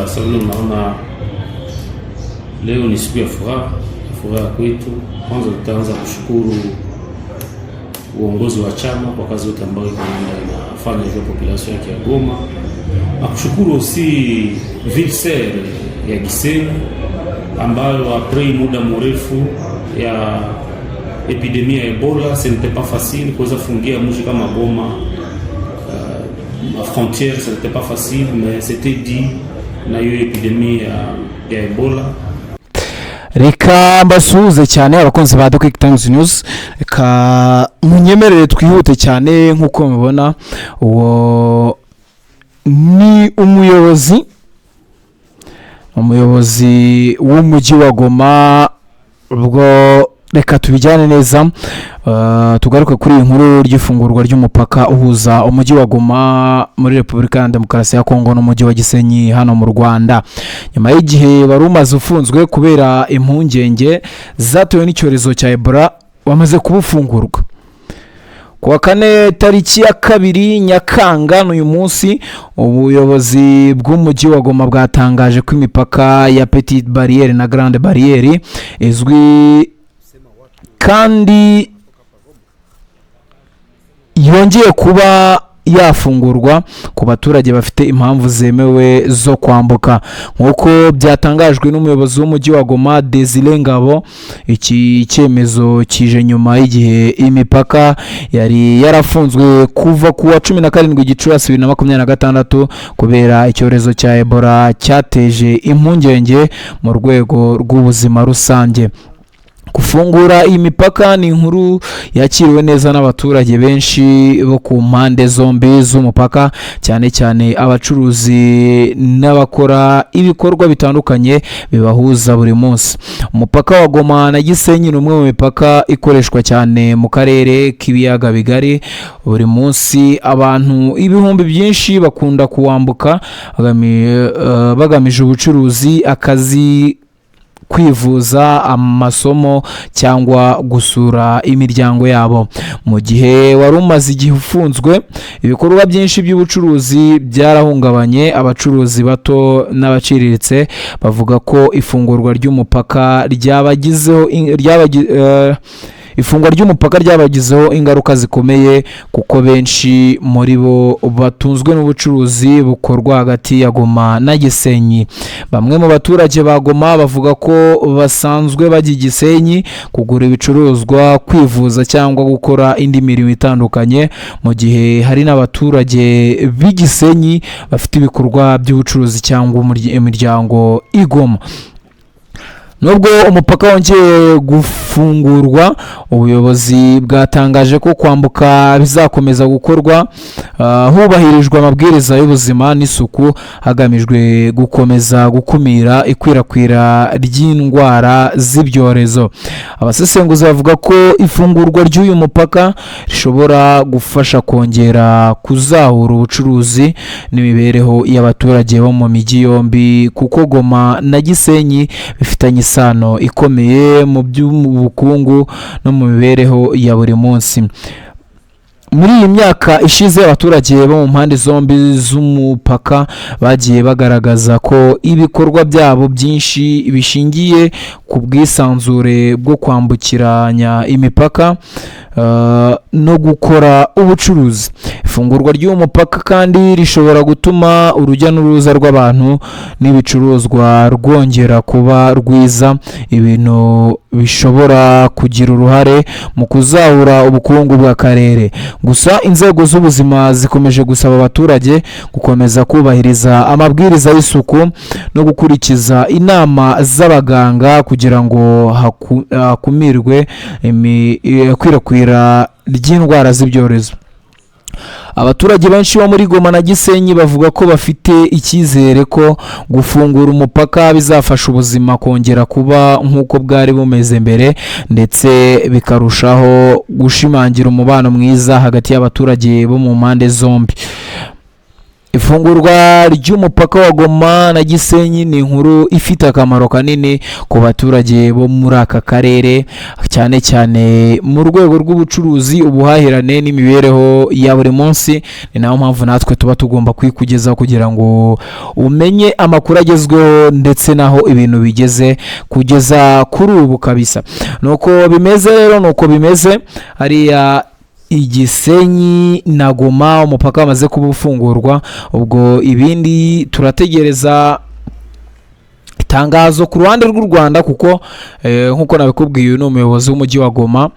sababu naona leo ni siku ya furaha kwetu. Kwanza tutaanza kushukuru uongozi wa chama kwa kazi yote ambayo inafanya kwa population ya Goma, na kushukuru aussi Vilser ya Gisenyi ambayo après muda mrefu ya epidemia ya Ebola, ce n'était pas facile kuweza fungia mji kama Goma. La frontière, ce n'était pas facile, mais c'était dit na hiyo epidemia ya Ebola. Reka mbasuhuze cyane abakunzi ba Quick Times News. Reka munyemerere twihute cyane nkuko mubona uwo ni umuyobozi w'umujyi wa Goma. Ubwo reka tubijyane neza, tugaruke kuri inkuru ry'ifungurwa ry'umupaka uhuza umujyi wa Goma muri Repubulika ya Demokarasi ya Kongo n'umujyi wa Gisenyi hano mu Rwanda, nyuma y'igihe wari umaze ufunzwe kubera impungenge zatewe n'icyorezo cya Ebola wamaze kubufungurwa. Kuwa kane tariki ya 2 Nyakanga uyu munsi, ubuyobozi bw'umujyi wa Goma bwatangaje ko imipaka ya Petite Barriere na Grande Barriere izwi kandi yongeye kuba yafungurwa ku baturage bafite impamvu zemewe zo kwambuka, nkuko byatangajwe n'umuyobozi w'umujyi wa Goma Desire Ngabo. Iki cyemezo kije nyuma y'igihe imipaka yari yarafunzwe kuva ku wa 17 Gicurasi 2026 kubera icyorezo cya Ebola cyateje impungenge mu rwego rw'ubuzima rusange. Gufungura iyi mipaka ni inkuru yakiriwe neza n'abaturage benshi bo ku mpande zombi z'umupaka, cyane cyane abacuruzi n'abakora ibikorwa bitandukanye bibahuza buri munsi. Umupaka wa Goma na Gisenyi ni umwe mu mipaka ikoreshwa cyane mu karere k'ibiyaga bigari. Buri munsi abantu ibihumbi byinshi bakunda kuwambuka bagamije ubucuruzi, akazi, kwivuza, amasomo cyangwa gusura imiryango yabo. Mu gihe wari umaze igihe ufunzwe, ibikorwa byinshi by'ubucuruzi byarahungabanye. Abacuruzi bato n'abaciriritse bavuga ko ifungurwa ry'umupaka ryabagizeho ingaruka zikomeye, kuko benshi muri bo batunzwe n'ubucuruzi bukorwa hagati ya Goma na Gisenyi. Bamwe mu baturage ba Goma bavuga ko basanzwe bajya Gisenyi kugura ibicuruzwa, kwivuza cyangwa gukora indi mirimo itandukanye, mu gihe hari n'abaturage b'Gisenyi bafite ibikorwa by'ubucuruzi cyangwa imiryango i Goma. Nubwo umupaka wongeye gufungurwa, ubuyobozi bwatangaje ko kwambuka bizakomeza gukorwa hubahirijwe amabwiriza y'ubuzima n'isuku, hagamijwe gukomeza gukumira ikwirakwira ry'indwara z'ibyorezo. Abasesenguzi bavuga ko ifungurwa ry'uyu mupaka rishobora gufasha kongera kuzahura ubucuruzi n'imibereho y'abaturage bo mu mijyi yombi, kuko Goma na Gisenyi bifitanye isano ikomeye mu by'ubukungu no mu mibereho ya buri munsi. Muri iyi myaka ishize, abaturage bo mu mpande zombi z'umupaka bagiye bagaragaza ko ibikorwa byabo byinshi bishingiye ku bwisanzure bwo kwambukiranya imipaka no gukora ubucuruzi. Ifungurwa ry'uwo mupaka kandi rishobora gutuma urujya n'uruza rw'abantu n'ibicuruzwa rwongera kuba rwiza, ibintu bishobora kugira uruhare mu kuzahura ubukungu bw'akarere. Gusa inzego z'ubuzima zikomeje gusaba abaturage gukomeza kubahiriza amabwiriza y'isuku no gukurikiza inama z'abaganga kugira ngo hakumirwe ikwirakwira ry'indwara z'ibyorezo. Abaturage benshi bo muri Goma na Gisenyi bavuga ko bafite icyizere ko gufungura umupaka bizafasha ubuzima kongera kuba nk'uko bwari bumeze mbere, ndetse bikarushaho gushimangira umubano mwiza hagati y'abaturage bo mu mpande zombi. Ifungurwa ry'umupaka wa Goma na Gisenyi ni inkuru ifite akamaro kanini ku baturage bo muri aka karere, cyane cyane mu rwego rw'ubucuruzi, ubuhahirane n'imibereho ya buri munsi. Ni nayo mpamvu natwe tuba tugomba kwikugezaho kugira ngo umenye amakuru agezweho ndetse naho ibintu bigeze kugeza kuri ubu kabisa. Nuko bimeze rero, nuko bimeze hariya Igisenyi na Goma, umupaka wamaze kuba ufungurwa. Ubwo ibindi turategereza itangazo ku ruhande rw'u Rwanda, kuko nkuko nabikubwiye uyu ni umuyobozi w'umujyi wa Goma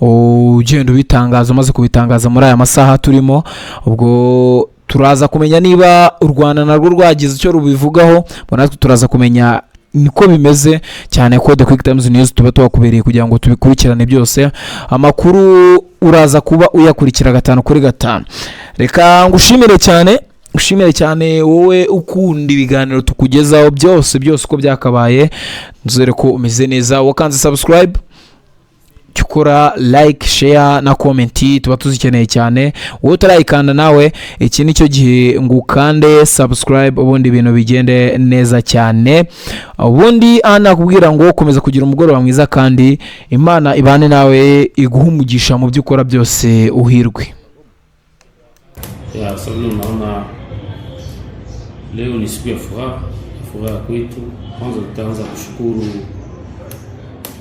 ugenda ubitangaza, umaze kubitangaza muri aya masaha turimo. Ubwo turaza kumenya niba u Rwanda narwo rwagize icyo rubivugaho, natwe turaza kumenya niko bimeze, cyane ko The Quick Times News tuba tubakubereye kugira ngo tubikurikirane byose. Amakuru uraza kuba uyakurikira 5 kuri 5. Reka ngushimire cyane wowe ukunda ibiganiro tukugezaho byose uko byakabaye. Nzere ko umeze neza, wakanze subscribe, cyukora like, share na comment, tuba tuzikeneye cyane. Wowe utarayikanda nawe, iki nicyo gihe ngukande subscribe, ubundi ibintu bigende neza cyane. Ubundi anakubwira ngo komeza kugira umugoroba mwiza, kandi Imana ibane nawe, iguhumugisha mu byo ukora byose, uhirwe. Sababu naona leo ni siku ya furaha kwetu. Kwanza tutaanza kushukuru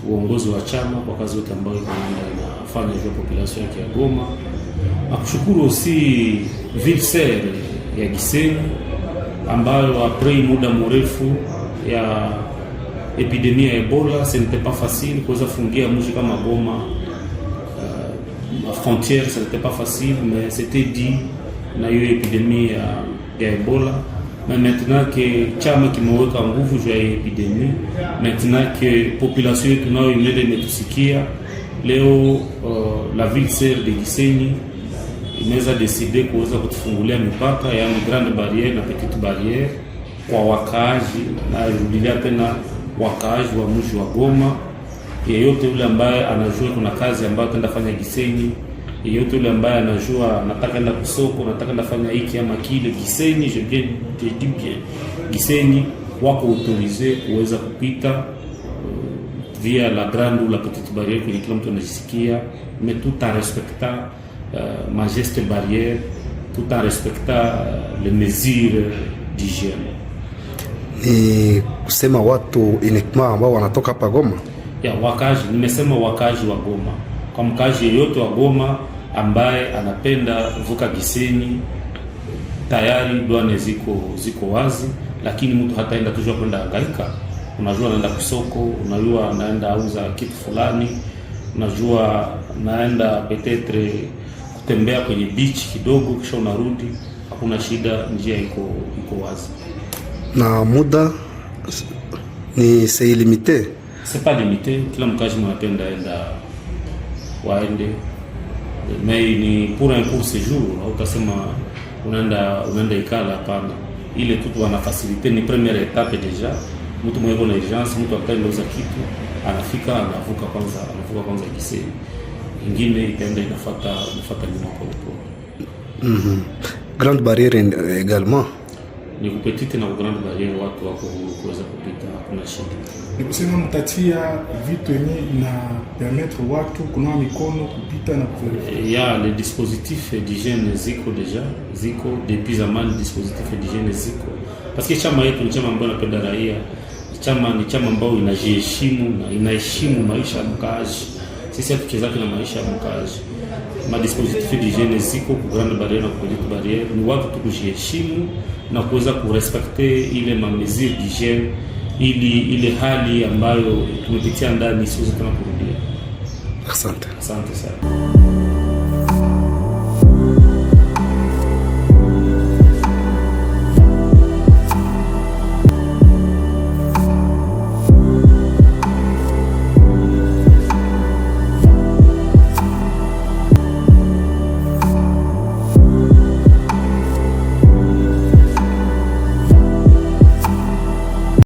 uongozi wa chama kwa kazi yote ambayo inafanya kwa population yake ya Goma. Nakushukuru aussi Vilser ya Gisenyi ambayo après muda mrefu ya epidemia ya Ebola, ce n'était pas facile kuweza fungia mji kama Goma. La frontière, ce n'était pas facile, mais c'était dit na hiyo epidemia ya Ebola. Mais maintenant que chama kimeweka nguvu juu ya epidemia, maintenant que population yetu nayo imetusikia leo, la ville serre de Gisenyi imeweza decide kuweza kutufungulia mipaka, yaani grande barrière na petite barrière kwa wakaaji, na rudilia tena wakaaji wa mji wa Goma. Yeyote yule ambaye anajua kuna kazi ambayo ataenda fanya Gisenyi, yeyote yule ambaye anajua nataka enda kusoko, nataka enda fanya hiki ama kile, Gisenyi, je dis bien Gisenyi wako autorisé kuweza kupita via la grande ou la petite barrière que kila mtu anajisikia, mais tout en respectant ma geste barrière, tout en respectant les mesures d'hygiène. Ni kusema watu uniquement ambao wanatoka hapa Goma? Ya wakaji, nimesema wakaji wa Goma. Kwa mkaji yeyote wa Goma ambaye anapenda vuka Gisenyi, tayari douane ziko wazi, lakini mtu hataenda tujua kwenda hangaika. Unajua anaenda kusoko, unajua anaenda auza kitu fulani, unajua naenda peut-être kutembea kwenye beach kidogo kisha unarudi, hakuna shida, njia iko wazi. Na muda ni c'est limité? C'est pas limité, kila mkaji mnapenda enda waende, mais ni pour un court séjour. Au utasema unaenda ikala, hapana. Ile tu wana faciliter, ni première étape déjà. Mtu mwenye na urgence, mtu apenda uza kitu, anafika anavuka kwanza Gisenyi, ingine itaenda inafuata nyuma kwa upole. Grande barrière également ni kupetite na grande barrière, watu wako kuweza kupita, hakuna shida. Ni kusema mtatia vitu yenye na permettre watu kunawa mikono kupita na ya les dispositifs d'hygiène ziko depuis zamani, dispositifs d'hygiène ziko, parce que chama yetu ni chama ambayo inapenda raia, ni chama ambayo inajiheshimu na inaheshimu maisha ya mkaaji. Sisi hatuchezaki na maisha ya mkaaji. Ma dispositifs d'hygiène ziko ku grande barrière na ku petite barrière, ni watu tukujiheshimu na kuweza kurespecte ile ma mesure d'hygiène, ile hali ambayo tumepitia ndani isiweze tena kurudia. Asante sana.